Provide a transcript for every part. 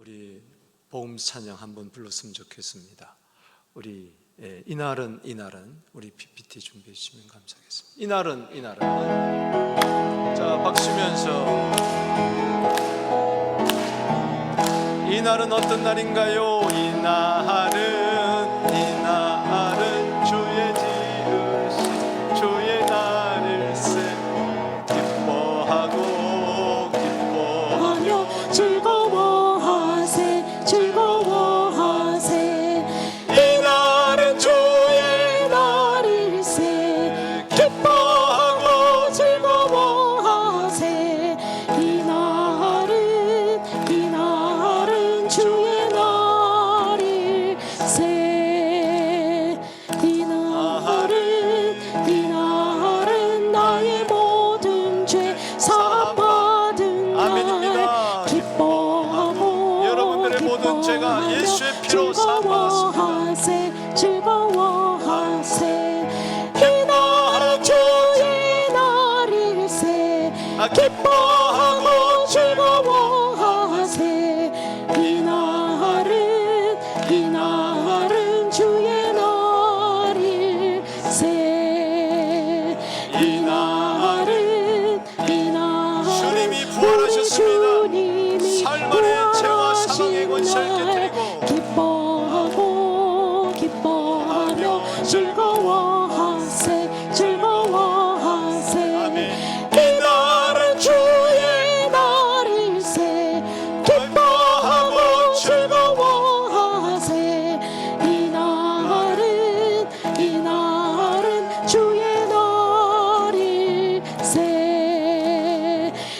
우리 복음 찬양 한번 불렀으면 좋겠습니다. 우리 이날은 우리 PPT 준비해 주시면 감사하겠습니다. 이날은 자, 박수면서 이날은 어떤 날인가요? 이날은 주의 지으신 주의 날일세. 기뻐하고 즐거워하세 이날은 주의 날일세. 기뻐하고 즐거워하세 이날은 주의 날일세. 이날은 나의 모든 죄 사함받은 날. 기뻐하고 여러분들의 모든 죄가 예수의 피로 사함받았습니다. 즐거워하세 이날은 주의 날일세. 기뻐하고 즐거워하세 이날은 주의 날일세. 이날은 주님이 부활하셨습니다. 주님이 삶 안에 죄와 사망의 권세를 깨뜨리고 기뻐하며 즐거워하세 아멘. 이날은 주의 날일세. 기뻐하고 즐거워하세 이날은 주의 날일세.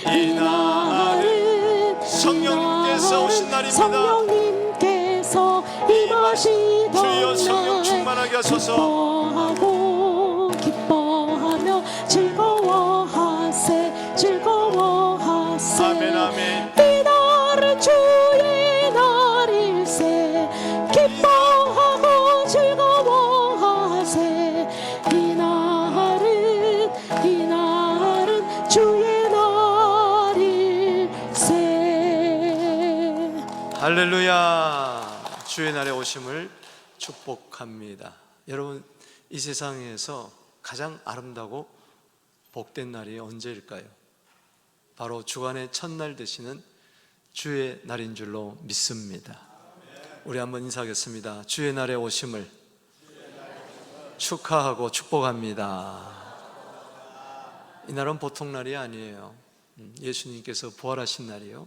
이날은 성령님께서 오신 날입니다. 성령님께서 임하시던 주여 성령 날. 충만하게 하소서. 기뻐하며 즐거워하세 아멘. 이날은 주의 날일세. 기뻐하고 즐거워하세 이날은 주의 날일세. 할렐루야. 주의 날에 오심을 축복합니다. 여러분, 이 세상에서 가장 아름다고 복된 날이 언제일까요? 바로 주간의 첫날 되시는 주의 날인 줄로 믿습니다. 우리 한번 인사하겠습니다. 주의 날에 오심을 축하하고 축복합니다. 이 날은 보통 날이 아니에요. 예수님께서 부활하신 날이요,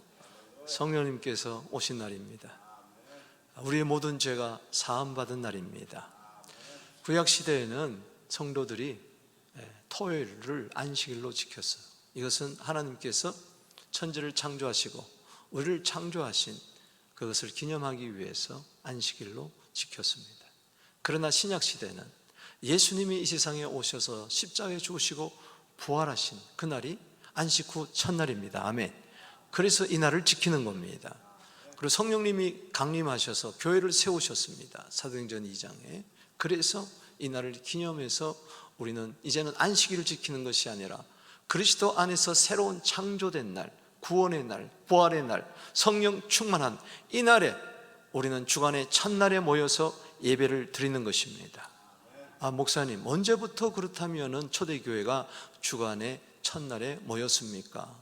성령님께서 오신 날입니다. 우리의 모든 죄가 사함받은 날입니다. 구약시대에는 성도들이 토요일을 안식일로 지켰어요. 이것은 하나님께서 천지를 창조하시고 우리를 창조하신 그것을 기념하기 위해서 안식일로 지켰습니다. 그러나 신약시대는 예수님이 이 세상에 오셔서 십자가에 죽으시고 부활하신 그날이 안식 후 첫날입니다. 아멘. 그래서 이 날을 지키는 겁니다. 그리고 성령님이 강림하셔서 교회를 세우셨습니다. 사도행전 2장에. 그래서 이 날을 기념해서 우리는 이제는 안식일을 지키는 것이 아니라 그리스도 안에서 새로운 창조된 날, 구원의 날, 부활의 날, 성령 충만한 이 날에 우리는 주간의 첫날에 모여서 예배를 드리는 것입니다. 목사님, 언제부터 그렇다면 초대교회가 주간의 첫날에 모였습니까?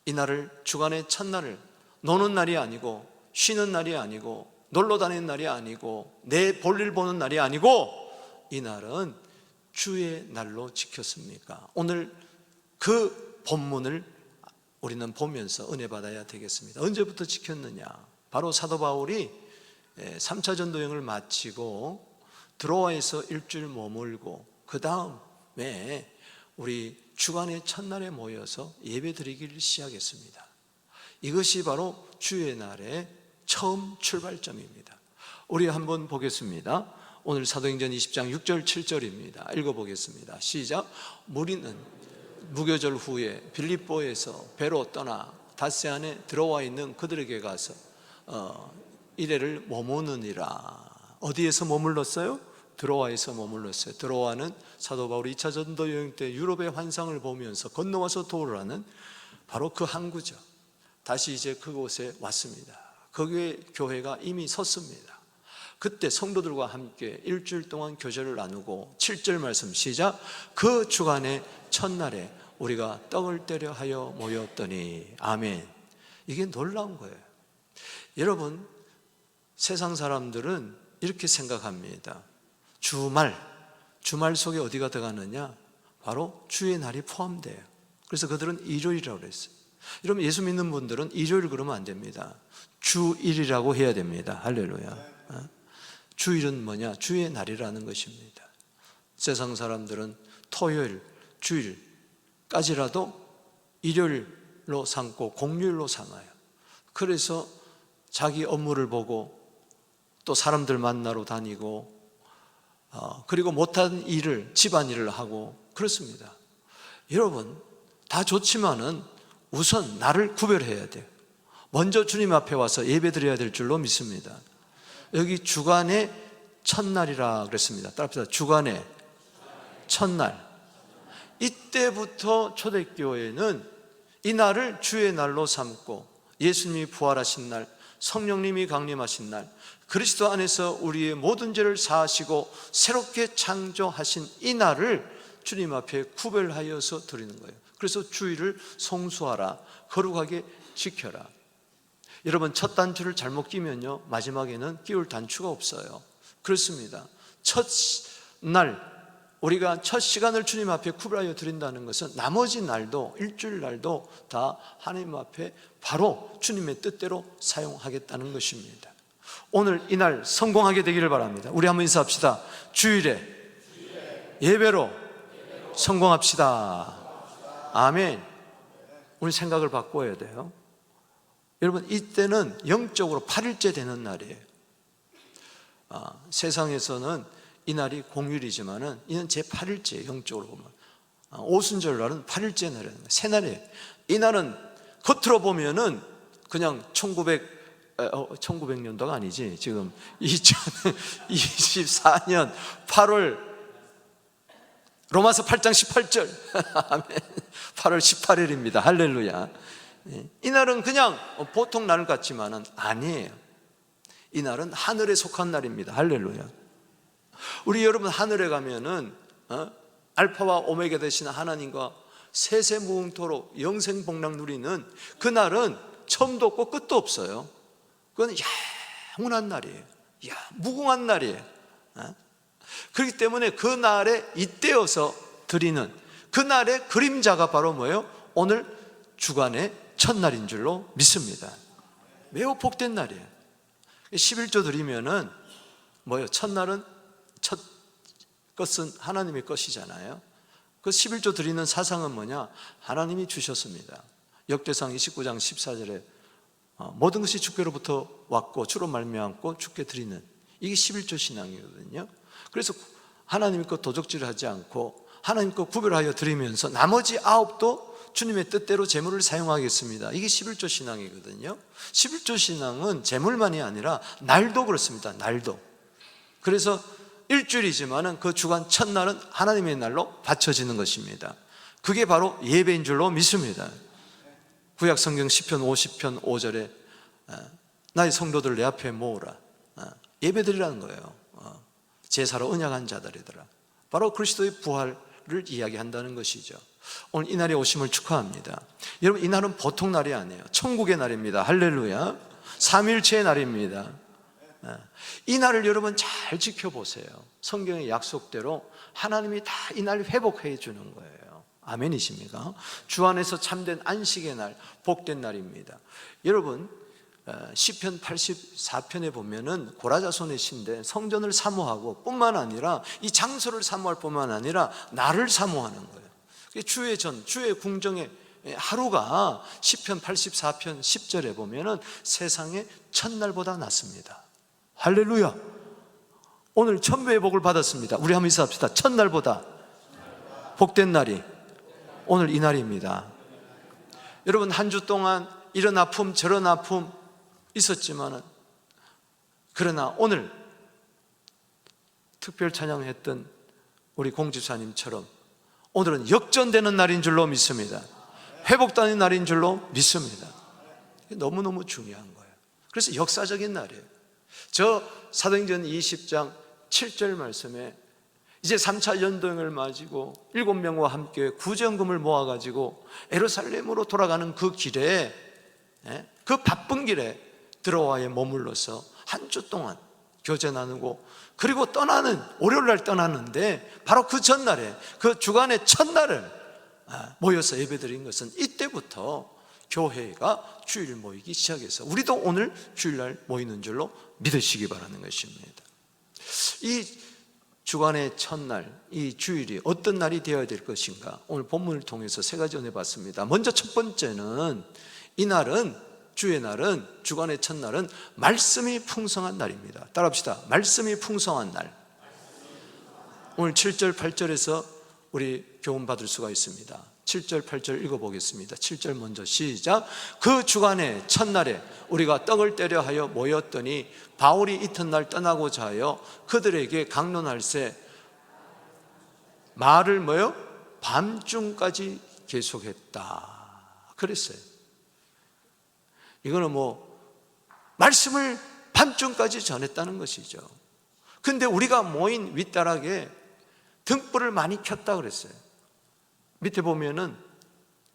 이 날을, 주간의 첫날을 노는 날이 아니고 쉬는 날이 아니고 놀러 다니는 날이 아니고 내 볼일 보는 날이 아니고 이 날은 주의 날로 지켰습니까? 오늘 그 본문을 우리는 보면서 은혜 받아야 되겠습니다. 언제부터 지켰느냐? 바로 사도 바울이 3차 전도여행을 마치고 드로아에서 일주일 머물고 그 다음에 우리 주간의 첫날에 모여서 예배드리기를 시작했습니다. 이것이 바로 주의 날의 처음 출발점입니다. 우리 한번 보겠습니다. 오늘 사도행전 20장 6절 7절입니다. 읽어보겠습니다. 시작. 무리는 무교절 후에 빌립보에서 배로 떠나 닷새 안에 들어와 있는 그들에게 가서 이래를 머무느니라. 어디에서 머물렀어요? 드로아에서 머물렀어요. 드로아는 사도 바울이 2차 전도 여행 때 유럽의 환상을 보면서 건너와서 도우라는 바로 그 항구죠. 다시 이제 그곳에 왔습니다. 거기에 교회가 이미 섰습니다. 그때 성도들과 함께 일주일 동안 교제를 나누고 7절 말씀 시작. 그 주간의 첫날에 우리가 떡을 떼려 하여 모였더니. 아멘. 이게 놀라운 거예요. 여러분, 세상 사람들은 이렇게 생각합니다. 주말 속에 어디가 들어가느냐? 바로 주의 날이 포함돼요. 그래서 그들은 일요일이라고 그랬어요. 여러분, 예수 믿는 분들은 일요일 그러면 안 됩니다. 주일이라고 해야 됩니다. 할렐루야. 주일은 뭐냐? 주의 날이라는 것입니다. 세상 사람들은 토요일, 주일까지라도 일요일로 삼고 공휴일로 삼아요. 그래서 자기 업무를 보고 또 사람들 만나러 다니고 그리고 못한 일을, 집안일을 하고 그렇습니다. 여러분, 다 좋지만은 우선 나를 구별해야 돼요. 먼저 주님 앞에 와서 예배드려야 될 줄로 믿습니다. 여기 주간의 첫날이라 그랬습니다. 따라합시다. 주간의 첫날. 이때부터 초대교회는 이 날을 주의 날로 삼고 예수님이 부활하신 날, 성령님이 강림하신 날, 그리스도 안에서 우리의 모든 죄를 사하시고 새롭게 창조하신 이 날을 주님 앞에 구별하여서 드리는 거예요. 그래서 주일을 송수하라, 거룩하게 지켜라. 여러분, 첫 단추를 잘못 끼면요, 마지막에는 끼울 단추가 없어요. 그렇습니다. 첫 날, 우리가 첫 시간을 주님 앞에 구별하여 드린다는 것은 나머지 날도, 일주일 날도 다 하나님 앞에 바로 주님의 뜻대로 사용하겠다는 것입니다. 오늘 이 날 성공하게 되기를 바랍니다. 우리 한번 인사합시다. 주일에 예배로 성공합시다. 아멘. 우리 생각을 바꿔야 돼요. 여러분, 이때는 영적으로 8일째 되는 날이에요. 세상에서는 이 날이 공휴일이지만은 이는 제 8일째, 영적으로 보면 오순절날은 8일째 날이에요. 새날이에요. 이 날은 겉으로 보면은 그냥 1900년도가 아니지, 지금 2024년 8월, 로마서 8장 18절 아멘. 8월 18일입니다 할렐루야. 이 날은 그냥 보통 날 같지만은 아니에요. 이 날은 하늘에 속한 날입니다. 할렐루야. 우리 여러분, 하늘에 가면은 알파와 오메가 되시는 하나님과 세세무궁토록 영생복락 누리는 그 날은 처음도 없고 끝도 없어요. 그건 영원한 날이에요. 무궁한 날이에요. 그렇기 때문에 그 날에 잇대어서 드리는 그 날의 그림자가 바로 뭐예요? 오늘 주간의 첫날인 줄로 믿습니다. 매우 복된 날이에요. 11조 드리면은 뭐예요? 첫날은 첫 것은 하나님의 것이잖아요. 그 11조 드리는 사상은 뭐냐? 하나님이 주셨습니다. 역대상 29장 14절에 모든 것이 주께로부터 왔고 주로 말미암고 주께 드리는, 이게 11조 신앙이거든요. 그래서 하나님의 것 도적질을 하지 않고 하나님 것 구별하여 드리면서 나머지 9도 주님의 뜻대로 재물을 사용하겠습니다. 이게 11조 신앙이거든요. 11조 신앙은 재물만이 아니라 날도 그렇습니다. 날도. 그래서 일주일이지만은 그 주간 첫날은 하나님의 날로 바쳐지는 것입니다. 그게 바로 예배인 줄로 믿습니다. 구약 성경 시편 50편 5절에 나의 성도들 내 앞에 모으라. 예배드리라는 거예요. 제사로 언약한 자들이더라. 바로 그리스도의 부활을 이야기한다는 것이죠. 오늘 이 날에 오심을 축하합니다. 여러분, 이 날은 보통 날이 아니에요. 천국의 날입니다. 할렐루야. 삼일체의 날입니다. 이 날을 여러분 잘 지켜보세요. 성경의 약속대로 하나님이 다 이 날 회복해 주는 거예요. 아멘이십니까? 주 안에서 참된 안식의 날, 복된 날입니다. 여러분, 시편 84편에 보면은 고라자손의 시인데 성전을 사모하고 뿐만 아니라 이 장소를 사모할 뿐만 아니라 나를 사모하는 거예요. 주의 전, 주의 궁정의 하루가 시편 84편 10절에 보면은 세상의 첫날보다 낫습니다. 할렐루야. 오늘 천배의 복을 받았습니다. 우리 한번 인사합시다. 첫날보다 복된 날이 오늘 이 날입니다. 여러분, 한 주 동안 이런 아픔 저런 아픔 있었지만은, 그러나 오늘 특별 찬양했던 우리 공집사님처럼 오늘은 역전되는 날인 줄로 믿습니다. 회복되는 날인 줄로 믿습니다. 너무너무 중요한 거예요. 그래서 역사적인 날이에요. 저 사도행전 20장 7절 말씀에 이제 3차 연도행을 맞이고 7명과 함께 구제금을 모아가지고 예루살렘으로 돌아가는 그 길에, 그 바쁜 길에 드로아에 머물러서 한 주 동안 교제 나누고, 그리고 떠나는 월요일날 떠나는데 바로 그 전날에, 그 주간의 첫날을 모여서 예배드린 것은 이때부터 교회가 주일 모이기 시작해서 우리도 오늘 주일날 모이는 줄로 믿으시기 바라는 것입니다. 이 주간의 첫날, 이 주일이 어떤 날이 되어야 될 것인가, 오늘 본문을 통해서 세 가지 은혜 받습니다. 먼저 첫 번째는, 이 날은, 주의 날은, 주간의 첫날은 말씀이 풍성한 날입니다. 따라합시다. 말씀이 풍성한 날. 오늘 7절 8절에서 우리 교훈 받을 수가 있습니다. 7절 8절 읽어보겠습니다. 7절 먼저 시작. 그 주간의 첫날에 우리가 떡을 떼려 하여 모였더니 바울이 이튿날 떠나고자 하여 그들에게 강론할세 말을 뭐요? 밤중까지 계속했다 그랬어요. 이거는 말씀을 밤중까지 전했다는 것이죠. 근데 우리가 모인 윗다락에 등불을 많이 켰다 그랬어요. 밑에 보면은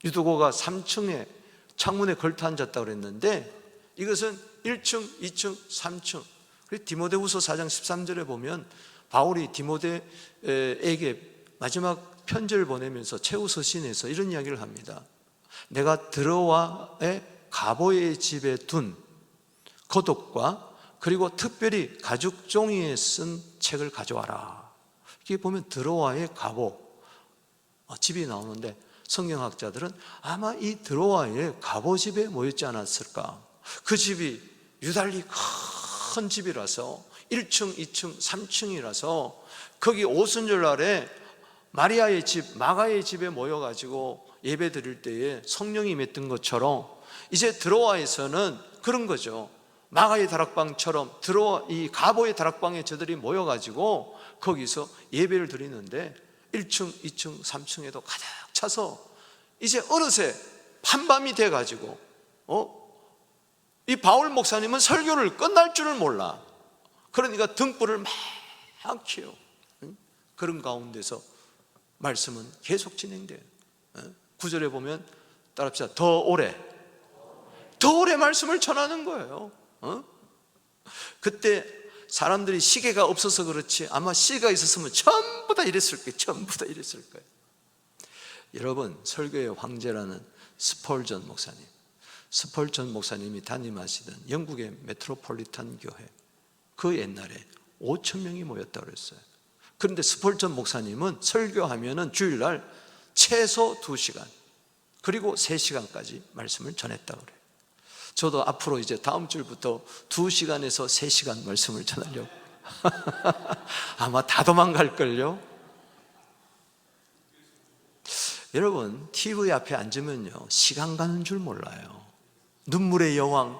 유두고가 3층에 창문에 걸터 앉았다 그랬는데, 이것은 1층, 2층, 3층. 그리고 디모데후서 4장 13절에 보면 바울이 디모데에게 마지막 편지를 보내면서 최후서신에서 이런 이야기를 합니다. 내가 드로아의 가보의 집에 둔 거독과 그리고 특별히 가죽 종이에 쓴 책을 가져와라. 이게 보면 드로아의 가보 집이 나오는데, 성경학자들은 아마 이 드로아의 가보 집에 모였지 않았을까. 그 집이 유달리 큰 집이라서 1층, 2층, 3층이라서 거기 오순절날에 마리아의 집, 마가의 집에 모여가지고 예배 드릴 때에 성령이 맺던 것처럼 이제 드로아에서는 그런 거죠. 마가의 다락방처럼 이 가보의 다락방에 저들이 모여가지고 거기서 예배를 드리는데 1층, 2층, 3층에도 가득 차서 이제 어느새 한밤이 돼가지고 이 바울 목사님은 설교를 끝날 줄을 몰라. 그러니까 등불을 막 켜요. 그런 가운데서 말씀은 계속 진행돼요. 9절에 보면 따라합시다. 더 오래 말씀을 전하는 거예요. 그때 사람들이 시계가 없어서 그렇지 아마 시계가 있었으면 전부 다 이랬을 거예요. 전부 다 이랬을 거예요. 여러분, 설교의 황제라는 스펄전 목사님이 담임하시던 영국의 메트로폴리탄 교회, 그 옛날에 5,000명이 모였다고 그랬어요. 그런데 스펄전 목사님은 설교하면은 주일날 최소 2시간 그리고 3시간까지 말씀을 전했다고 그래요. 저도 앞으로 이제 다음 주부터 2시간에서 3시간 말씀을 전하려고 아마 다 도망갈걸요. 여러분, TV 앞에 앉으면요 시간 가는 줄 몰라요. 눈물의 여왕,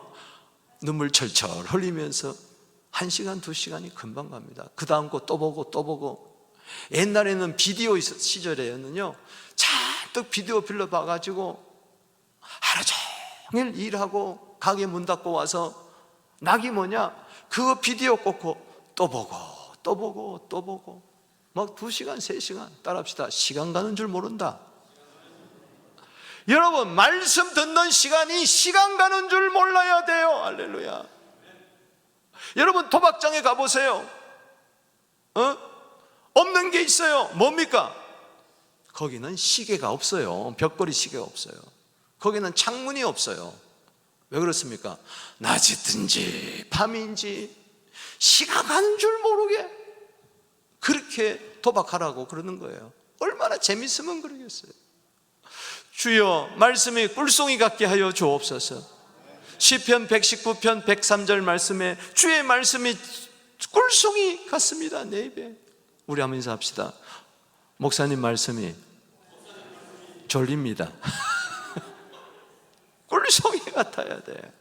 눈물 철철 흘리면서 1시간, 2시간이 금방 갑니다. 그 다음 거 또 보고. 옛날에는 비디오 시절에는요 잔뜩 비디오 빌려 봐가지고 하루 종일 일하고 가게 문 닫고 와서 낙이 뭐냐, 그거 비디오 꽂고 또 보고 막 2시간, 3시간. 따라합시다. 시간 가는 줄 모른다. 여러분, 말씀 듣는 시간이 시간 가는 줄 몰라야 돼요. 할렐루야. 여러분, 도박장에 가보세요. 없는 게 있어요. 뭡니까? 거기는 시계가 없어요. 벽걸이 시계가 없어요. 거기는 창문이 없어요. 왜 그렇습니까? 낮이든지 밤인지 시간 가는 줄 모르게 그렇게 도박하라고 그러는 거예요. 얼마나 재밌으면 그러겠어요. 주여, 말씀이 꿀송이 같게 하여 주옵소서. 시편 119편 103절 말씀에 주의 말씀이 꿀송이 같습니다. 내 입에. 우리 한번 인사합시다. 목사님 말씀이 졸립니다. 꿀송이 같아야 돼.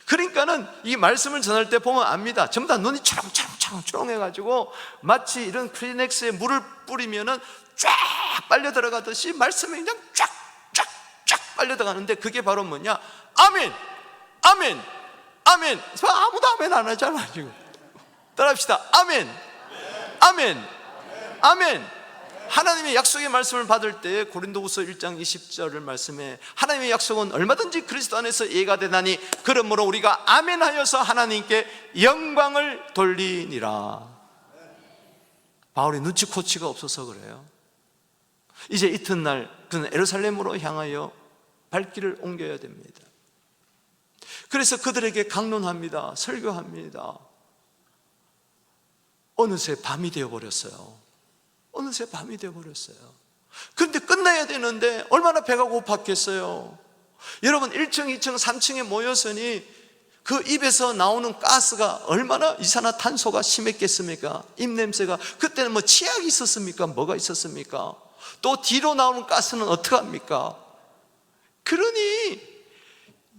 그러니까는 이 말씀을 전할 때 보면 압니다. 전부 다 눈이 초롱초롱해가지고 마치 이런 크리넥스에 물을 뿌리면은 쫙 빨려 들어가듯이 말씀이 그냥 쫙 빨려 들어가는데, 그게 바로 뭐냐? 아멘, 아멘, 아멘. 아무도 아멘 안 하잖아 지금. 따라합시다. 아멘. 아멘. 아멘. 하나님의 약속의 말씀을 받을 때 고린도후서 1장 20절을 말씀에 하나님의 약속은 얼마든지 그리스도 안에서 예가 되나니 그러므로 우리가 아멘하여서 하나님께 영광을 돌리니라. 바울이 눈치코치가 없어서 그래요. 이제 이튿날 그는 예루살렘으로 향하여 발길을 옮겨야 됩니다. 그래서 그들에게 강론합니다. 설교합니다. 어느새 밤이 되어버렸어요. 어느새 밤이 되어버렸어요. 그런데 끝나야 되는데 얼마나 배가 고팠겠어요. 여러분 1층, 2층, 3층에 모였으니 그 입에서 나오는 가스가 얼마나 이산화탄소가 심했겠습니까? 입냄새가. 그때는 뭐 치약이 있었습니까? 뭐가 있었습니까? 또 뒤로 나오는 가스는 어떡합니까? 그러니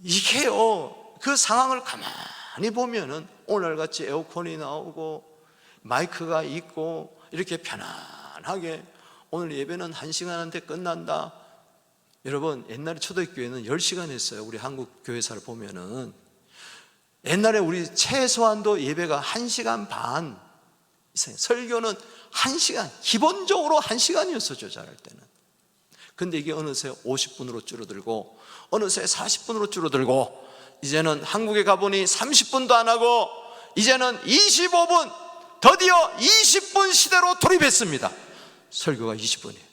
이게요, 그 상황을 가만히 보면은 오늘같이 에어컨이 나오고 마이크가 있고 이렇게 편안하게 오늘 예배는 1시간한테 끝난다. 여러분 옛날에 초대교회는 10시간 했어요. 우리 한국 교회사를 보면은 옛날에 우리 최소한도 예배가 1시간 반 이상, 설교는 1시간, 기본적으로 1시간이었었죠 잘할 때는. 근데 이게 어느새 50분으로 줄어들고 어느새 40분으로 줄어들고 이제는 한국에 가보니 30분도 안 하고 이제는 25분, 드디어 20분 시대로 돌입했습니다. 설교가 20분이에요.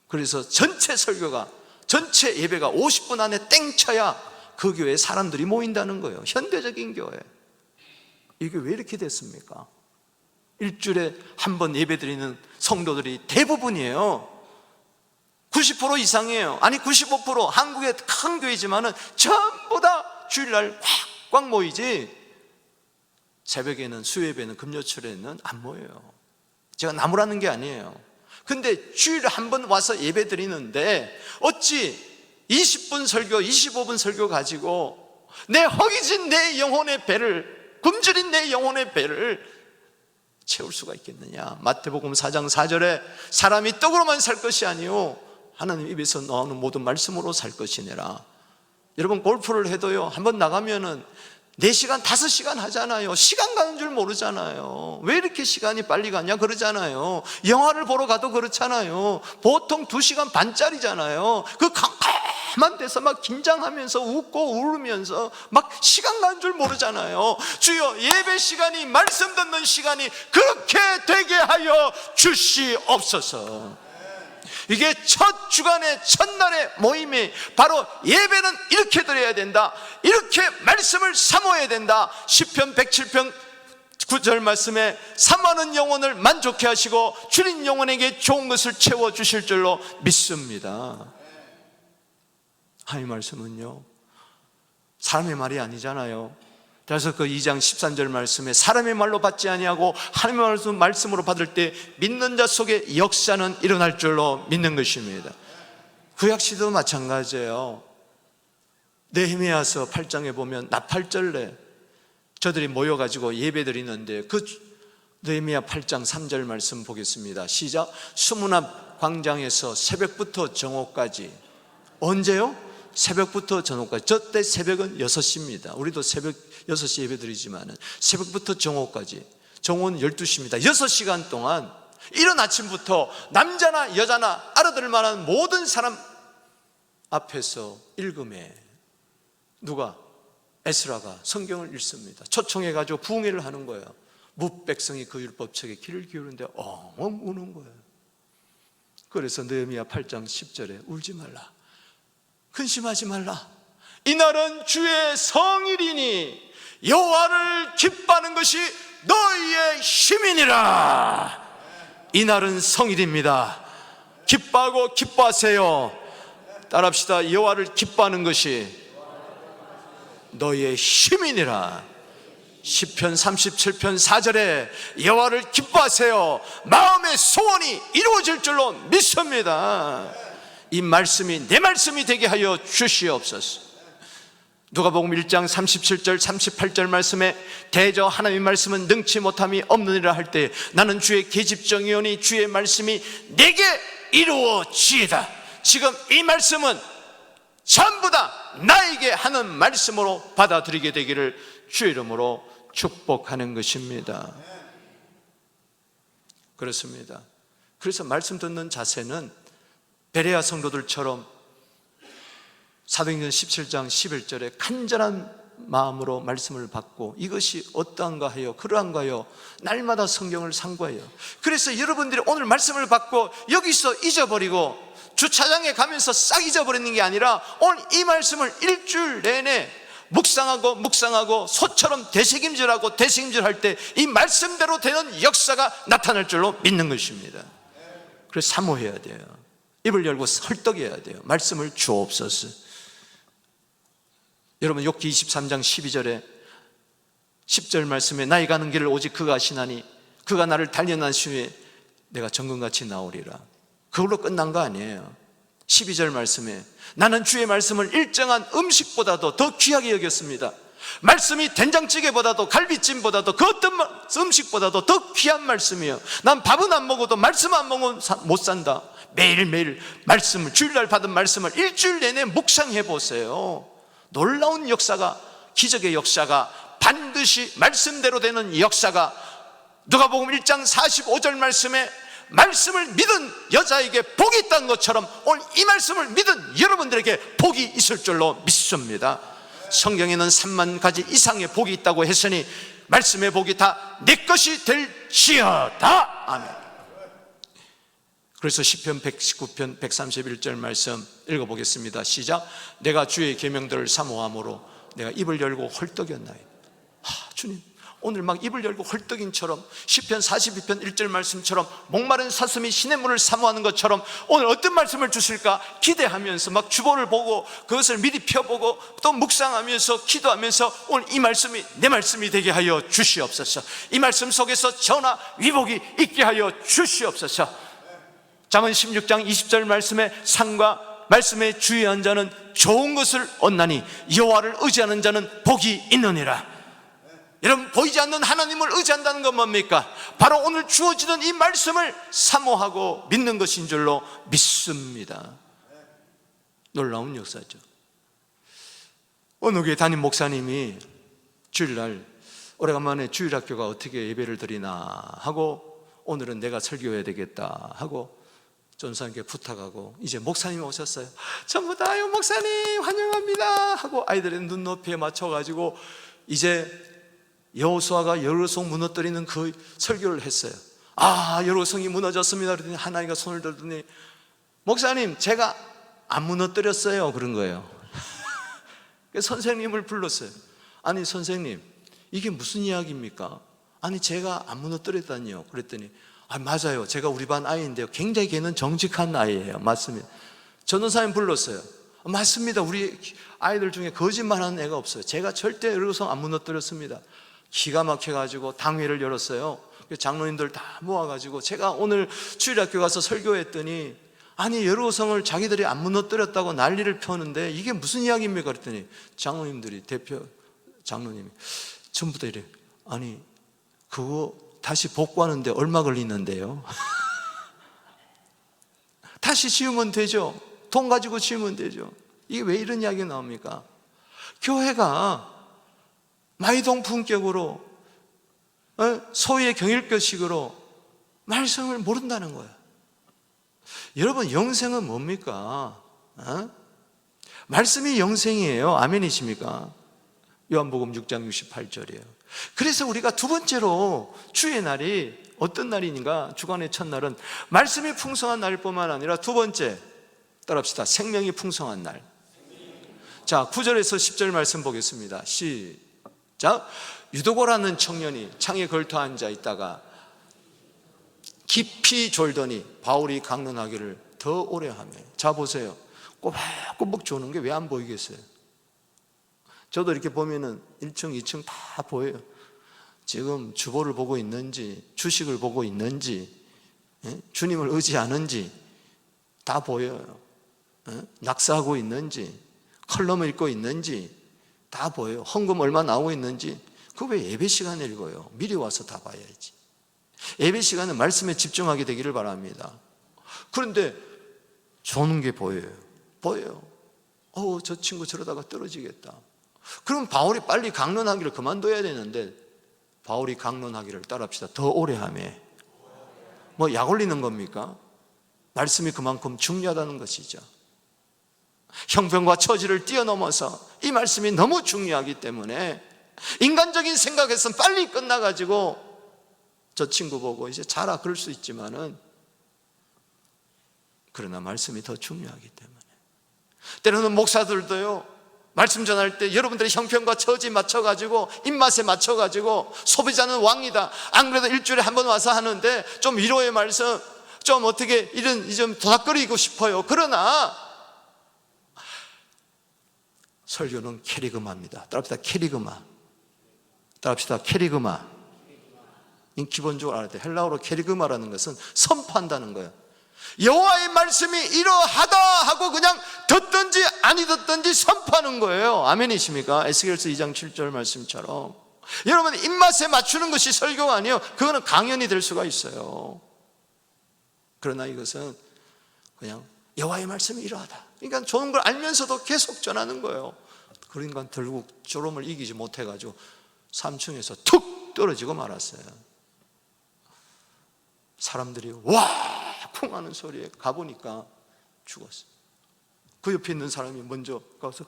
그래서 전체 설교가, 전체 예배가 50분 안에 땡 쳐야 그 교회에 사람들이 모인다는 거예요. 현대적인 교회. 이게 왜 이렇게 됐습니까? 일주일에 한 번 예배 드리는 성도들이 대부분이에요. 90% 이상이에요. 아니 95%. 한국의 큰 교회지만은 전부 다 주일날 꽉 모이지 새벽에는, 수요예배는, 금요철에는 안 모여요. 제가 나무라는 게 아니에요. 근데 주일에 한 번 와서 예배 드리는데 어찌 20분 설교, 25분 설교 가지고 내 허기진 내 영혼의 배를, 굶주린 내 영혼의 배를 채울 수가 있겠느냐. 마태복음 4장 4절에 사람이 떡으로만 살 것이 아니요 하나님 입에서 나오는 모든 말씀으로 살 것이니라. 여러분 골프를 해도요, 한번 나가면은 4시간, 5시간 하잖아요. 시간 가는 줄 모르잖아요. 왜 이렇게 시간이 빨리 가냐 그러잖아요. 영화를 보러 가도 그렇잖아요. 보통 2시간 반짜리잖아요. 그 깜깜한 데서 막 긴장하면서 웃고 울으면서 막 시간 가는 줄 모르잖아요. 주여, 예배 시간이, 말씀 듣는 시간이 그렇게 되게 하여 주시옵소서. 이게 첫 주간의 첫날의 모임이 바로 예배는 이렇게 드려야 된다, 이렇게 말씀을 사모해야 된다. 시편 107편 9절 말씀에 사모하는 영혼을 만족해 하시고 줄인 영혼에게 좋은 것을 채워주실 줄로 믿습니다. 이 말씀은요, 사람의 말이 아니잖아요. 그래서 그 2장 13절 말씀에 사람의 말로 받지 아니하고 하나님의 말씀으로 받을 때 믿는 자 속에 역사는 일어날 줄로 믿는 것입니다. 구약시대도 마찬가지예요. 느헤미야서 8장에 보면 나팔절에 저들이 모여가지고 예배드리는데 그 느헤미야 8장 3절 말씀 보겠습니다. 시작. 수문 앞 광장에서 새벽부터 정오까지. 언제요? 새벽부터 정오까지. 저때 새벽은 6시입니다. 우리도 새벽 6시 예배 드리지만 새벽부터 정오까지, 정오는 12시입니다 6시간 동안 이른 아침부터 남자나 여자나 알아들 만한 모든 사람 앞에서 읽음에 누가? 에스라가 성경을 읽습니다. 초청해가지고 부흥회를 하는 거예요. 무백성이 그 율법책에 귀를 기울이는데 엉엉 우는 거예요. 그래서 느헤미야 8장 10절에 울지 말라, 근심하지 말라, 이날은 주의 성일이니 여호와를 기뻐하는 것이 너희의 힘이니라. 이날은 성일입니다. 기뻐하고 기뻐하세요. 따라합시다. 여호와를 기뻐하는 것이 너희의 힘이니라. 시편 37편 4절에 여호와를 기뻐하세요. 마음의 소원이 이루어질 줄로 믿습니다. 이 말씀이 내 말씀이 되게 하여 주시옵소서. 누가복음 1장 37절 38절 말씀에 대저 하나님의 말씀은 능치 못함이 없느니라 할 때 나는 주의 계집종이오니 주의 말씀이 내게 이루어지이다. 지금 이 말씀은 전부 다 나에게 하는 말씀으로 받아들이게 되기를 주의 이름으로 축복하는 것입니다. 그렇습니다. 그래서 말씀 듣는 자세는 베레아 성도들처럼 사도행전 17장 11절에 간절한 마음으로 말씀을 받고 이것이 어떠한가 하여 그러한가 하여 날마다 성경을 상고해요. 그래서 여러분들이 오늘 말씀을 받고 여기서 잊어버리고 주차장에 가면서 싹 잊어버리는 게 아니라 오늘 이 말씀을 일주일 내내 묵상하고 소처럼 되새김질하고 되새김질할 때 이 말씀대로 되는 역사가 나타날 줄로 믿는 것입니다. 그래서 사모해야 돼요. 입을 열고 헐떡여야 돼요. 말씀을 주옵소서. 여러분 욥기 23장 12절에 10절 말씀에 나의 가는 길을 오직 그가 아시나니 그가 나를 단련하시에 내가 정금같이 나오리라. 그걸로 끝난 거 아니에요. 12절 말씀에 나는 주의 말씀을 일정한 음식보다도 더 귀하게 여겼습니다. 말씀이 된장찌개보다도 갈비찜보다도 그 어떤 음식보다도 더 귀한 말씀이에요. 난 밥은 안 먹어도 말씀 안 먹으면 못 산다. 매일매일 말씀을 주일날 받은 말씀을 일주일 내내 묵상해 보세요. 놀라운 역사가, 기적의 역사가, 반드시 말씀대로 되는 역사가 누가복음 1장 45절 말씀에 말씀을 믿은 여자에게 복이 있다는 것처럼 오늘 이 말씀을 믿은 여러분들에게 복이 있을 줄로 믿습니다. 성경에는 3만 가지 이상의 복이 있다고 했으니 말씀의 복이 다 내 것이 될지어다. 아멘. 그래서 시편 119편 131절 말씀 읽어보겠습니다. 시작. 내가 주의 계명들을 사모함으로 내가 입을 열고 헐떡였나이다. 주님, 오늘 막 입을 열고 헐떡인처럼 시편 42편 1절 말씀처럼 목마른 사슴이 시냇물을 사모하는 것처럼 오늘 어떤 말씀을 주실까 기대하면서 막 주보를 보고 그것을 미리 펴보고 또 묵상하면서 기도하면서 오늘 이 말씀이 내 말씀이 되게 하여 주시옵소서. 이 말씀 속에서 전화 위복이 있게 하여 주시옵소서. 잠언 16장 20절 말씀에 상과 말씀에 주의한 자는 좋은 것을 얻나니 여호와를 의지하는 자는 복이 있느니라. 여러분, 보이지 않는 하나님을 의지한다는 건 뭡니까? 바로 오늘 주어지는 이 말씀을 사모하고 믿는 것인 줄로 믿습니다. 놀라운 역사죠. 어느 교회 담임 목사님이 주일날 오래간만에 주일학교가 어떻게 예배를 드리나 하고 오늘은 내가 설교해야 되겠다 하고 전사님께 부탁하고 이제 목사님이 오셨어요. 전부 다 목사님 환영합니다 하고 아이들의 눈높이에 맞춰가지고 이제 여호수아가 여리고성 무너뜨리는 그 설교를 했어요. 여리고성이 무너졌습니다. 그랬더니 하나님과 손을 들더니 목사님 제가 안 무너뜨렸어요 그런 거예요. 선생님을 불렀어요. 아니 선생님 이게 무슨 이야기입니까? 아니 제가 안 무너뜨렸다니요. 그랬더니 맞아요. 제가 우리 반 아이인데요. 굉장히 걔는 정직한 아이예요. 맞습니다. 전도사님 불렀어요. 맞습니다. 우리 아이들 중에 거짓말하는 애가 없어요. 제가 절대 여리고성 안 무너뜨렸습니다. 기가 막혀가지고 당회를 열었어요. 장로님들 다 모아가지고 제가 오늘 주일학교 가서 설교했더니 아니 여리고성을 자기들이 안 무너뜨렸다고 난리를 펴는데 이게 무슨 이야기입니까? 그랬더니 장로님들이 대표 장로님이 전부 다 이래. 아니 그거 다시 복구하는데 얼마 걸리는데요? 다시 지으면 되죠. 돈 가지고 지으면 되죠. 이게 왜 이런 이야기가 나옵니까? 교회가 마이동 품격으로 소위의 경일교식으로 말씀을 모른다는 거예요. 여러분 영생은 뭡니까? 말씀이 영생이에요. 아멘이십니까? 요한복음 6장 68절이에요. 그래서 우리가 두 번째로 주의 날이 어떤 날인가? 주간의 첫날은 말씀이 풍성한 날일 뿐만 아니라 두 번째 따라합시다. 생명이 풍성한 날. 자, 9절에서 10절 말씀 보겠습니다. 시작. 유도고라는 청년이 창에 걸터 앉아 있다가 깊이 졸더니 바울이 강론하기를 더 오래 하며. 자 보세요. 꼬박꼬박 조는 게 왜 안 보이겠어요? 저도 이렇게 보면은 1층 2층 다 보여요. 지금 주보를 보고 있는지 주식을 보고 있는지 주님을 의지하는지 다 보여요. 낙사하고 있는지 컬럼을 읽고 있는지 다 보여요. 헌금 얼마 나오고 있는지. 그거 왜 예배 시간에 읽어요? 미리 와서 다 봐야지. 예배 시간에 말씀에 집중하게 되기를 바랍니다. 그런데 조는 게 보여요. 보여요. 저 친구 저러다가 떨어지겠다. 그럼 바울이 빨리 강론하기를 그만둬야 되는데 바울이 강론하기를 따라합시다. 더 오래 하며 뭐 약 올리는 겁니까? 말씀이 그만큼 중요하다는 것이죠. 형편과 처지를 뛰어넘어서 이 말씀이 너무 중요하기 때문에 인간적인 생각에서는 빨리 끝나가지고 저 친구 보고 이제 자라 그럴 수 있지만은, 그러나 말씀이 더 중요하기 때문에 때로는 목사들도요, 말씀 전할 때 여러분들의 형편과 처지 맞춰가지고 입맛에 맞춰가지고 소비자는 왕이다, 안 그래도 일주일에 한 번 와서 하는데 좀 위로의 말씀, 좀 어떻게 이런 좀 도닥거리고 싶어요. 그러나 설교는 캐리그마입니다. 따라합시다. 캐리그마. 따라합시다. 캐리그마. 기본적으로 알아야 돼. 헬라어로 캐리그마라는 것은 선포한다는 거예요. 여호와의 말씀이 이러하다 하고 그냥 듣든지 아니 듣든지 선포하는 거예요. 아멘이십니까? 에스겔서 2장 7절 말씀처럼 여러분 입맛에 맞추는 것이 설교가 아니에요. 그거는 강연이 될 수가 있어요. 그러나 이것은 그냥 여호와의 말씀이 이러하다, 그러니까 좋은 걸 알면서도 계속 전하는 거예요. 그러니까 결국 졸음을 이기지 못해가지고 3층에서 툭 떨어지고 말았어요. 사람들이 와 쿵 하는 소리에 가보니까 죽었어요. 그 옆에 있는 사람이 먼저 가서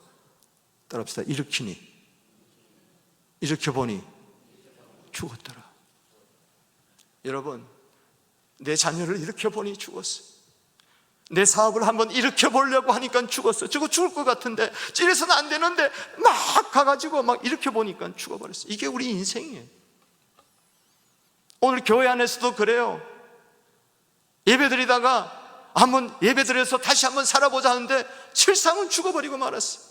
따라합시다. 일으키니 일으켜보니 죽었더라. 여러분, 내 자녀를 일으켜보니 죽었어요. 내 사업을 한번 일으켜보려고 하니까 죽었어요. 저거 죽을 것 같은데 이래서는 안 되는데 막 가가지고 막 일으켜보니까 죽어버렸어요. 이게 우리 인생이에요. 오늘 교회 안에서도 그래요. 예배드리다가 한번 예배드려서 다시 한번 살아보자 하는데 실상은 죽어버리고 말았어요.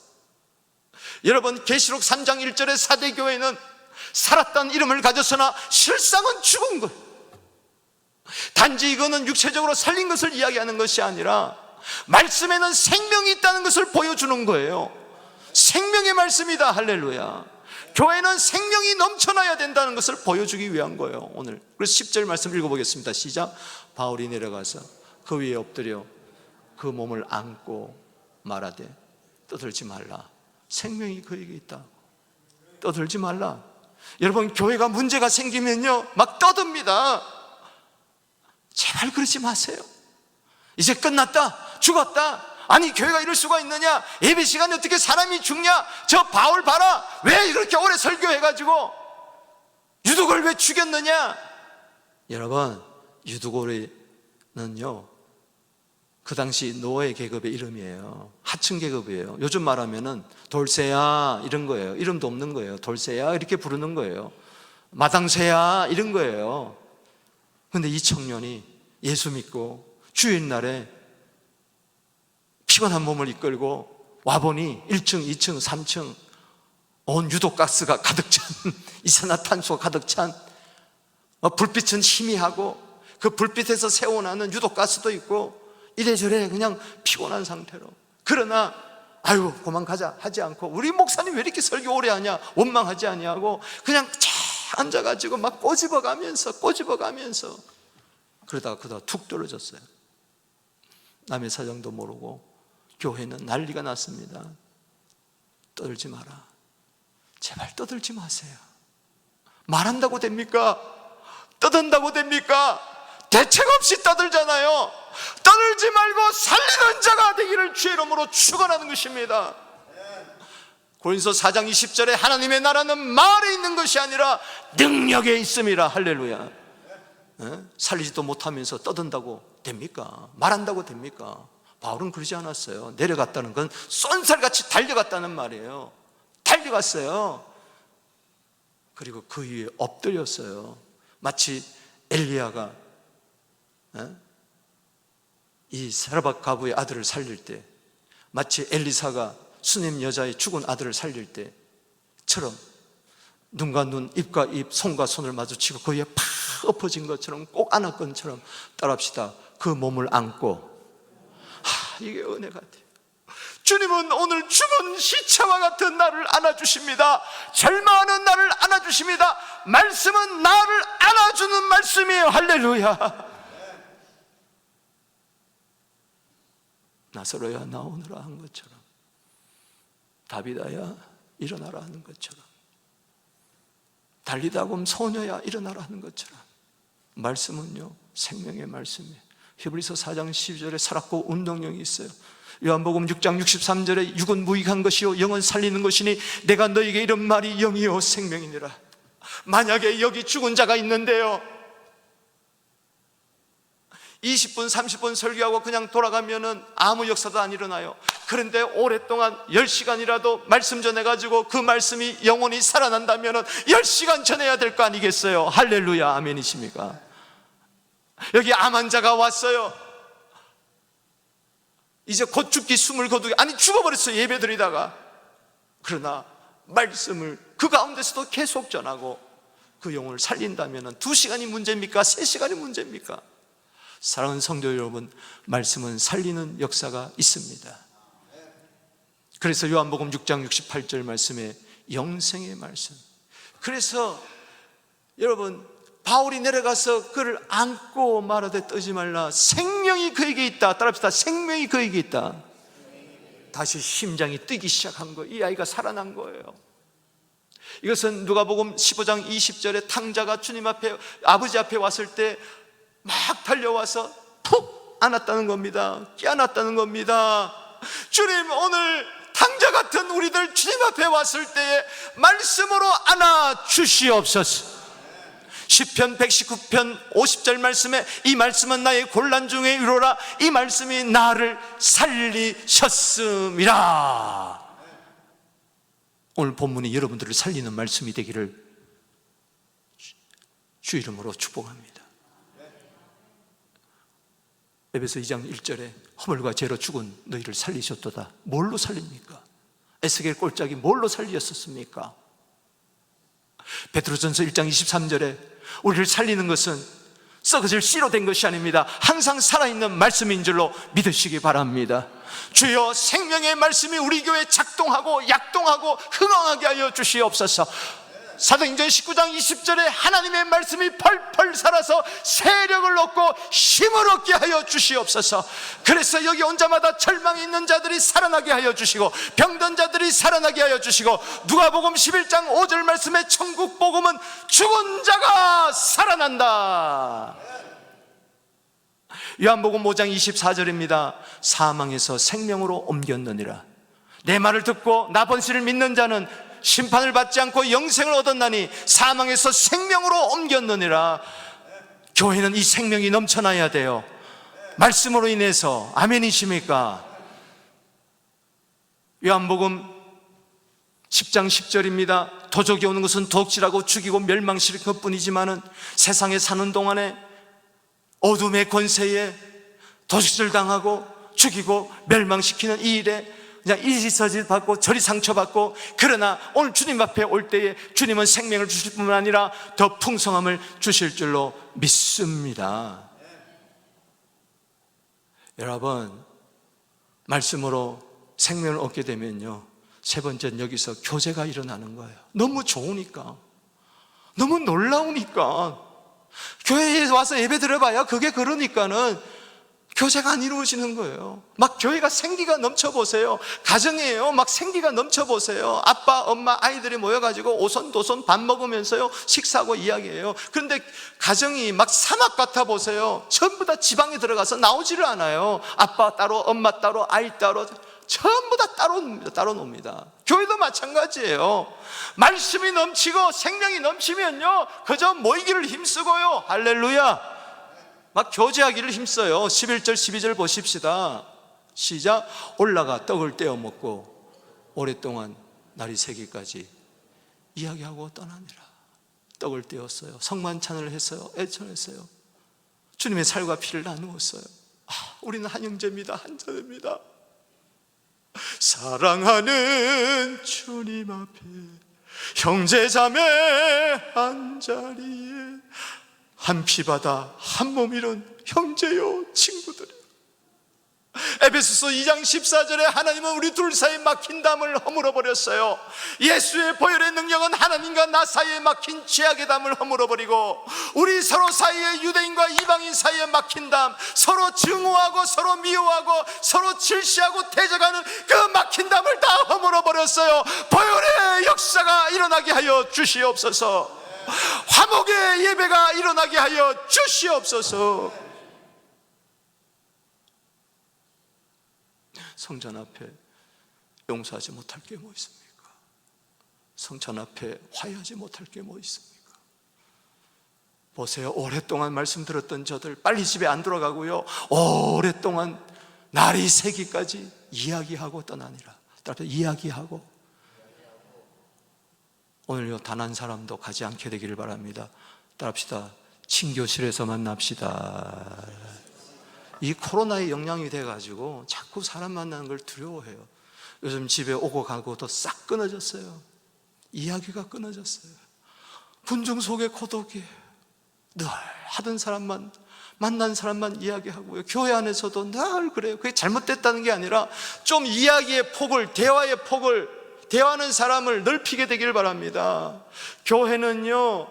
여러분, 계시록 3장 1절의 사대교회는 살았다는 이름을 가졌으나 실상은 죽은 거예요. 단지 이거는 육체적으로 살린 것을 이야기하는 것이 아니라 말씀에는 생명이 있다는 것을 보여주는 거예요. 생명의 말씀이다. 할렐루야. 교회는 생명이 넘쳐나야 된다는 것을 보여주기 위한 거예요. 오늘 그래서 10절 말씀 읽어보겠습니다. 시작. 바울이 내려가서 그 위에 엎드려 그 몸을 안고 말하되 떠들지 말라. 생명이 그에게 있다. 떠들지 말라. 여러분, 교회가 문제가 생기면요 막 떠듭니다. 제발 그러지 마세요. 이제 끝났다, 죽었다, 아니 교회가 이럴 수가 있느냐, 예배 시간에 어떻게 사람이 죽냐, 저 바울 봐라, 왜 이렇게 오래 설교해가지고 유두고를 왜 죽였느냐. 여러분, 유두고리는요 그 당시 노예 계급의 이름이에요. 하층 계급이에요. 요즘 말하면은 돌쇠야 이런 거예요. 이름도 없는 거예요. 돌쇠야 이렇게 부르는 거예요. 마당쇠야 이런 거예요. 그런데 이 청년이 예수 믿고 주일날에 피곤한 몸을 이끌고 와보니 1층, 2층, 3층 온 유독가스가 가득 찬, 이산화탄소가 가득 찬, 불빛은 희미하고 그 불빛에서 새어나는 유독가스도 있고 이래저래 그냥 피곤한 상태로, 그러나 아유 그만 가자 하지 않고, 우리 목사님 왜 이렇게 설교 오래 하냐 원망하지 아니하고 그냥 쫙 앉아가지고 막 꼬집어가면서 그러다가 툭 떨어졌어요. 남의 사정도 모르고 교회는 난리가 났습니다. 떠들지 마라. 제발 떠들지 마세요. 말한다고 됩니까? 떠든다고 됩니까? 대책 없이 떠들잖아요. 떠들지 말고 살리는 자가 되기를 주의 이름으로 축원하는 것입니다. 고린서 4장 20절에 하나님의 나라는 말에 있는 것이 아니라 능력에 있음이라. 할렐루야. 살리지도 못하면서 떠든다고 됩니까? 말한다고 됩니까? 바울은 그러지 않았어요. 내려갔다는 건 쏜살같이 달려갔다는 말이에요. 달려갔어요. 그리고 그 위에 엎드렸어요. 마치 엘리야가 이 사라밧 과부의 아들을 살릴 때, 마치 엘리사가 수넴 여자의 죽은 아들을 살릴 때처럼 눈과 눈, 입과 입, 손과 손을 마주치고 그 위에 팍 엎어진 것처럼, 꼭 안았건처럼 따라합시다. 그 몸을 안고. 이게 은혜 같아요. 주님은 오늘 죽은 시체와 같은 나를 안아주십니다. 절망하는 나를 안아주십니다. 말씀은 나를 안아주는 말씀이에요. 할렐루야. 나서로야 나오느라 한 것처럼 다비다야 일어나라 하는 것처럼, 달리다곰 소녀야 일어나라 하는 것처럼, 말씀은요 생명의 말씀이에요. 히브리서 4장 12절에 살았고 운동력이 있어요. 요한복음 6장 63절에 육은 무익한 것이요 영은 살리는 것이니 내가 너에게 이런 말이 영이요 생명이니라. 만약에 여기 죽은 자가 있는데요, 20분 30분 설교하고 그냥 돌아가면은 아무 역사도 안 일어나요. 그런데 오랫동안 10시간이라도 말씀 전해가지고 그 말씀이 영혼이 살아난다면은 10시간 전해야 될 거 아니겠어요? 할렐루야, 아멘이십니까? 여기 암 환자가 왔어요. 이제 곧 죽기 숨을 거두기, 아니 죽어버렸어요, 예배 드리다가. 그러나 말씀을 그 가운데서도 계속 전하고 그 영혼을 살린다면 2시간이 문제입니까? 3시간이 문제입니까? 사랑하는 성도 여러분, 말씀은 살리는 역사가 있습니다. 그래서 요한복음 6장 68절 말씀에 영생의 말씀, 그래서 여러분 바울이 내려가서 그를 안고 말하되 떠지 말라. 생명이 그에게 있다. 따라합시다. 생명이 그에게 있다. 다시 심장이 뛰기 시작한 거예요. 이 아이가 살아난 거예요. 이것은 누가복음 15장 20절에 탕자가 주님 앞에, 아버지 앞에 왔을 때 막 달려와서 푹 안았다는 겁니다. 껴안았다는 겁니다. 주님, 오늘 탕자 같은 우리들 주님 앞에 왔을 때에 말씀으로 안아 주시옵소서. 시편 119편 50절 말씀에 이 말씀은 나의 곤란 중에 위로라. 이 말씀이 나를 살리셨음이라. 오늘 본문이 여러분들을 살리는 말씀이 되기를 주 이름으로 축복합니다. 에베소 2장 1절에 허물과 죄로 죽은 너희를 살리셨도다. 뭘로 살립니까? 에스겔 꼴짝이 뭘로 살리셨습니까? 베드로전서 1장 23절에 우리를 살리는 것은 썩어질 씨로 된 것이 아닙니다. 항상 살아있는 말씀인 줄로 믿으시기 바랍니다. 주여, 생명의 말씀이 우리 교회에 작동하고 약동하고 흥황하게 하여 주시옵소서. 사도행전 19장 20절에 하나님의 말씀이 펄펄 살아서 세력을 얻고 힘을 얻게 하여 주시옵소서. 그래서 여기 온 자마다 절망이 있는 자들이 살아나게 하여 주시고 병든 자들이 살아나게 하여 주시고, 누가복음 11장 5절 말씀에 천국 복음은 죽은 자가 살아난다. 요한복음 5장 24절입니다. 사망에서 생명으로 옮겼느니라. 내 말을 듣고 나 번시를 믿는 자는 심판을 받지 않고 영생을 얻었나니 사망에서 생명으로 옮겼느니라. 교회는 이 생명이 넘쳐나야 돼요. 말씀으로 인해서. 아멘이십니까? 요한복음 10장 10절입니다. 도적이 오는 것은 도둑질하고 죽이고 멸망시킬 것뿐이지만은 세상에 사는 동안에 어둠의 권세에 도둑질 당하고 죽이고 멸망시키는 이 일에 그냥 이리저리 받고 저리 상처받고, 그러나 오늘 주님 앞에 올 때에 주님은 생명을 주실 뿐만 아니라 더 풍성함을 주실 줄로 믿습니다. 여러분, 말씀으로 생명을 얻게 되면요, 세 번째는 여기서 교제가 일어나는 거예요. 너무 좋으니까, 너무 놀라우니까. 교회에 와서 예배 드려봐야 그게 그러니까는 교제가 안 이루어지는 거예요. 막 교회가 생기가 넘쳐보세요. 가정이에요. 막 생기가 넘쳐보세요. 아빠, 엄마, 아이들이 모여가지고 오손도손 밥 먹으면서요 식사하고 이야기해요. 그런데 가정이 막 사막 같아 보세요. 전부 다 지방에 들어가서 나오지를 않아요. 아빠 따로, 엄마 따로, 아이 따로, 전부 다 따로 놉니다. 교회도 마찬가지예요. 말씀이 넘치고 생명이 넘치면요 그저 모이기를 힘쓰고요, 할렐루야, 막 교제하기를 힘써요. 11절 12절 보십시다. 시작. 올라가 떡을 떼어 먹고 오랫동안 날이 새기까지 이야기하고 떠나니라. 떡을 떼었어요. 성만찬을 했어요. 애천했어요. 주님의 살과 피를 나누었어요. 우리는 한 형제입니다. 한 자입니다. 사랑하는 주님 앞에 형제자매 한 자리에 한 피바다 한 몸 이룬 형제요 친구들이요. 에베소서 2장 14절에 하나님은 우리 둘 사이에 막힌 담을 허물어 버렸어요. 예수의 보혈의 능력은 하나님과 나 사이에 막힌 죄악의 담을 허물어 버리고, 우리 서로 사이에 유대인과 이방인 사이에 막힌 담, 서로 증오하고 서로 미워하고 서로 질시하고 대적하는 그 막힌 담을 다 허물어 버렸어요. 보혈의 역사가 일어나게 하여 주시옵소서. 화목의 예배가 일어나게 하여 주시옵소서. 성전 앞에 용서하지 못할 게 뭐 있습니까? 성전 앞에 화해하지 못할 게 뭐 있습니까? 보세요. 오랫동안 말씀 들었던 저들 빨리 집에 안 돌아가고요, 오랫동안 날이 새기까지 이야기하고 떠나니라. 따라서 이야기하고. 오늘요, 단 한 사람도 가지 않게 되기를 바랍니다. 따라합시다. 친교실에서 만납시다. 이 코로나의 영향이 돼가지고 자꾸 사람 만나는 걸 두려워해요. 요즘 집에 오고 가고도 싹 끊어졌어요. 이야기가 끊어졌어요. 군중 속의 고독이, 늘 하던 사람만, 만난 사람만 이야기하고요. 교회 안에서도 늘 그래요. 그게 잘못됐다는 게 아니라 좀 이야기의 폭을, 대화의 폭을, 대화하는 사람을 넓히게 되길 바랍니다. 교회는요,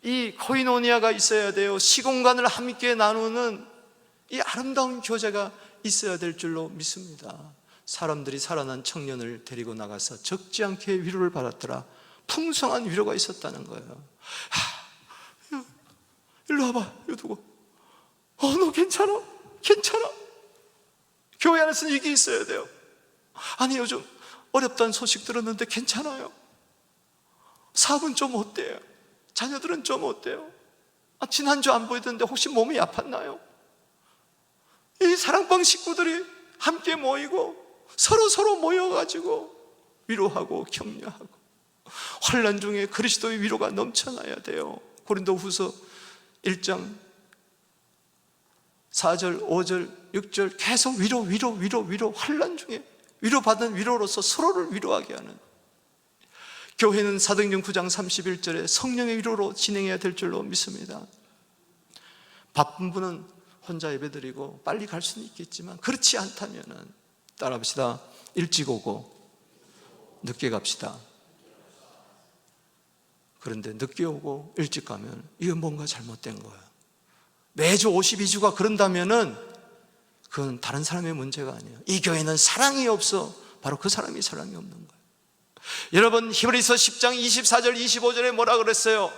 이 코이노니아가 있어야 돼요. 시공간을 함께 나누는 이 아름다운 교제가 있어야 될 줄로 믿습니다. 사람들이 살아난 청년을 데리고 나가서 적지 않게 위로를 받았더라. 풍성한 위로가 있었다는 거예요. 일로 와봐. 이거 두고. 너 괜찮아? 괜찮아? 교회 안에서는 이게 있어야 돼요. 아니, 요즘 어렵다는 소식 들었는데 괜찮아요? 사업은 좀 어때요? 자녀들은 좀 어때요? 지난주 안 보이던데 혹시 몸이 아팠나요? 이 사랑방 식구들이 함께 모이고 서로 모여가지고 위로하고 격려하고, 환난 중에 그리스도의 위로가 넘쳐나야 돼요. 고린도후서 1장 4절, 5절, 6절 계속 위로, 환난 중에 위로받은 위로로서 서로를 위로하게 하는, 교회는 사도행전 9장 31절에 성령의 위로로 진행해야 될 줄로 믿습니다. 바쁜 분은 혼자 예배드리고 빨리 갈 수는 있겠지만, 그렇지 않다면은 따라합시다. 일찍 오고 늦게 갑시다. 그런데 늦게 오고 일찍 가면 이건 뭔가 잘못된 거예요. 매주 52주가 그런다면은 그건 다른 사람의 문제가 아니에요. 이 교회는 사랑이 없어. 바로 그 사람이 사랑이 없는 거예요. 여러분, 히브리서 10장 24절 25절에 뭐라 그랬어요?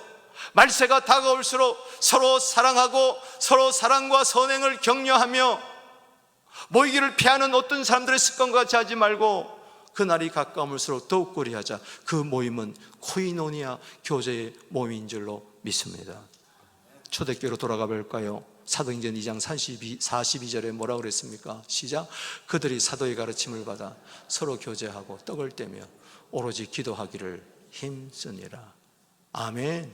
말세가 다가올수록 서로 사랑하고 서로 사랑과 선행을 격려하며 모이기를 피하는 어떤 사람들의 습관과 같이 하지 말고, 그날이 가까울수록 더욱 꾸리하자. 그 모임은 코이노니아 교제의 모임인 줄로 믿습니다. 초대교회로 돌아가 볼까요? 사도행전 2장 42절에 뭐라고 그랬습니까? 시작. 그들이 사도의 가르침을 받아 서로 교제하고 떡을 떼며 오로지 기도하기를 힘쓰니라. 아멘.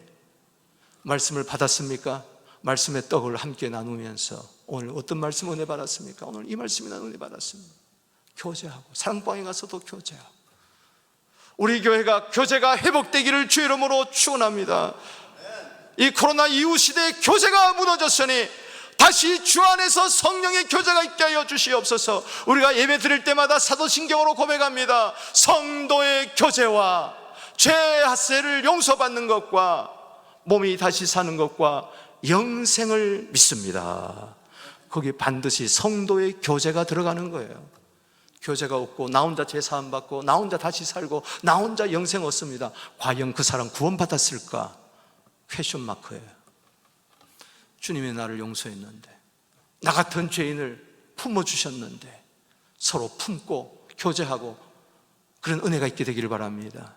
말씀을 받았습니까? 말씀의 떡을 함께 나누면서 오늘 어떤 말씀 은혜 받았습니까? 오늘 이 말씀이나 은혜 받았습니다. 교제하고, 사랑방에 가서도 교제하고. 우리 교회가 교제가 회복되기를 주의 이름으로 축원합니다. 이 코로나 이후 시대의 교제가 무너졌으니 다시 주 안에서 성령의 교제가 있게 하여 주시옵소서. 우리가 예배 드릴 때마다 사도신경으로 고백합니다. 성도의 교제와 죄사를 용서받는 것과 몸이 다시 사는 것과 영생을 믿습니다. 거기 반드시 성도의 교제가 들어가는 거예요. 교제가 없고 나 혼자 죄사함 받고 나 혼자 다시 살고 나 혼자 영생 얻습니다. 과연 그 사람 구원받았을까? 퀘션 마크예요. 주님이 나를 용서했는데, 나 같은 죄인을 품어주셨는데, 서로 품고 교제하고 그런 은혜가 있게 되기를 바랍니다.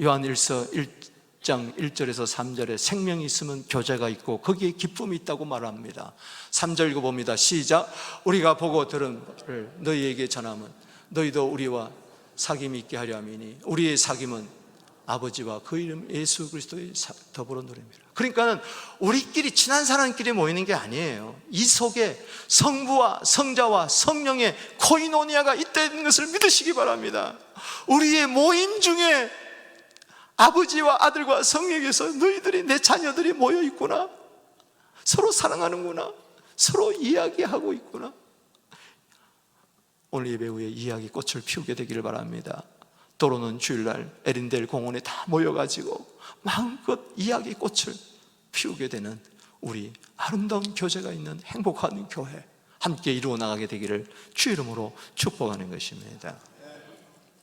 요한일서 1장 1절에서 3절에 생명이 있으면 교제가 있고 거기에 기쁨이 있다고 말합니다. 3절 읽어봅니다. 시작. 우리가 보고 들은 바를 너희에게 전하면 너희도 우리와 사귐이 있게 하려 함이니 우리의 사귐은 아버지와 그 이름 예수 그리스도의 더불어 노래입니다. 그러니까 우리끼리 친한 사람끼리 모이는 게 아니에요. 이 속에 성부와 성자와 성령의 코이노니아가 있다는 것을 믿으시기 바랍니다. 우리의 모임 중에 아버지와 아들과 성령에서 너희들이, 내 자녀들이 모여 있구나, 서로 사랑하는구나, 서로 이야기하고 있구나. 오늘 예배 후에 이야기 꽃을 피우게 되기를 바랍니다. 도로는 주일날 에린델 공원에 다 모여가지고 마음껏 이야기 꽃을 피우게 되는 우리 아름다운 교제가 있는 행복한 교회 함께 이루어 나가게 되기를 주 이름으로 축복하는 것입니다.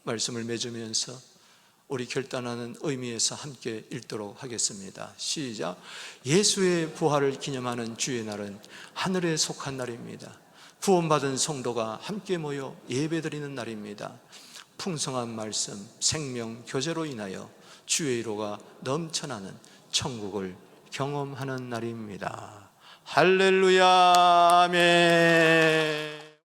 말씀을 맺으면서 우리 결단하는 의미에서 함께 읽도록 하겠습니다. 시작. 예수의 부활을 기념하는 주의 날은 하늘에 속한 날입니다. 구원받은 성도가 함께 모여 예배드리는 날입니다. 풍성한 말씀, 생명, 교제로 인하여 주의 위로가 넘쳐나는 천국을 경험하는 날입니다. 할렐루야, 아멘.